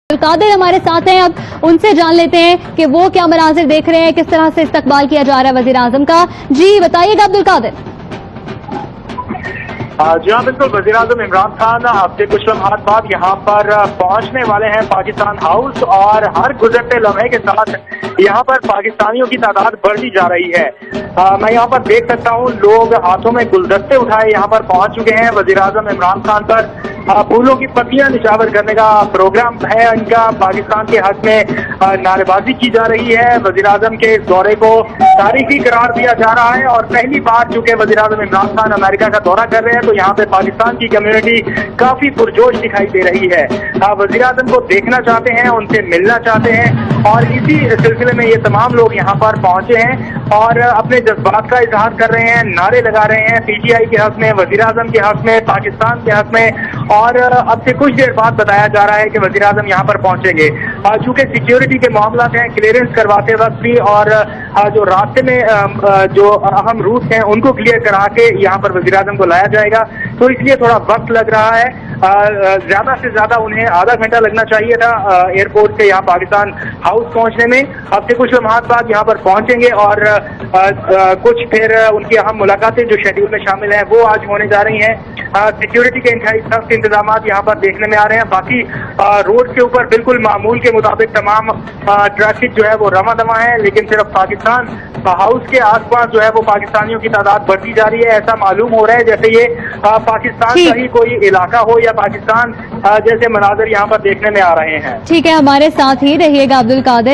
कादिर हमारे साथ हैं, अब उनसे जान लेते हैं कि वो क्या मनाजिर देख रहे हैं, किस तरह से इस्तकबाल किया जा रहा है वजीर आजम का। जी बताइएगा अब्दुल कादिर। जी हाँ बिल्कुल, वज़ीर आज़म इमरान खान अब से कुछ लम्हात बाद यहाँ पर पहुँचने वाले हैं पाकिस्तान हाउस, और हर गुजरते लम्हे के साथ यहाँ पर पाकिस्तानियों की तादाद बढ़ती जा रही है। मैं यहाँ पर देख सकता हूँ लोग हाथों में गुलदस्ते उठाए यहाँ पर पहुँच चुके हैं। वज़ीर आज़म इमरान खान पर फूलों की पत्तियां निछावर करने का प्रोग्राम है इनका। पाकिस्तान के हक में नारेबाजी की जा रही है। वज़ीर आज़म के इस दौरे को तारीखी करार दिया जा रहा है, और पहली बार चूंकि वज़ीर आज़म इमरान खान अमेरिका का दौरा कर रहे हैं तो यहाँ पे पाकिस्तान की कम्युनिटी काफी पुरजोश दिखाई दे रही है। वज़ीर आज़म को देखना चाहते हैं, उनसे मिलना चाहते हैं, और इसी सिलसिले में ये तमाम लोग यहाँ पर पहुंचे हैं और अपने जज्बात का इजहार कर रहे हैं, नारे लगा रहे हैं पीटीआई के हक में, वज़ीर आज़म के हक में, पाकिस्तान के हक में। और अब से कुछ देर बाद बताया जा रहा है कि वज़ीर आज़म यहाँ पर पहुंचेंगे। चूंकि सिक्योरिटी के मामला हैं, क्लियरेंस करवाते वक्त भी, और जो रास्ते में जो अहम रूट हैं उनको क्लियर करा के यहाँ पर वज़ीर आज़म को लाया जाएगा, तो इसलिए थोड़ा वक्त लग रहा है। ज्यादा से ज्यादा उन्हें आधा घंटा लगना चाहिए था एयरपोर्ट से यहाँ पाकिस्तान हाउस पहुंचने में। अब से कुछ लम्हात बाद यहाँ पर पहुंचेंगे, और कुछ फिर उनकी अहम मुलाकातें जो शेड्यूल में शामिल हैं वो आज होने जा रही हैं। सिक्योरिटी के इंतहाई सख्त इंतजाम यहाँ पर देखने में आ रहे हैं। बाकी रोड के ऊपर बिल्कुल मामूल के मुताबिक तमाम ट्रैफिक जो है वो रवा दवा है, लेकिन सिर्फ पाकिस्तान हाउस के आसपास जो है वो पाकिस्तानियों की तादाद बढ़ती जा रही है। ऐसा मालूम हो रहा है जैसे ये पाकिस्तान का ही कोई इलाका हो, या पाकिस्तान जैसे मनाजर यहाँ पर देखने में आ रहे हैं। ठीक है, हमारे साथ ही रहिएगा अब्दुल कादिर।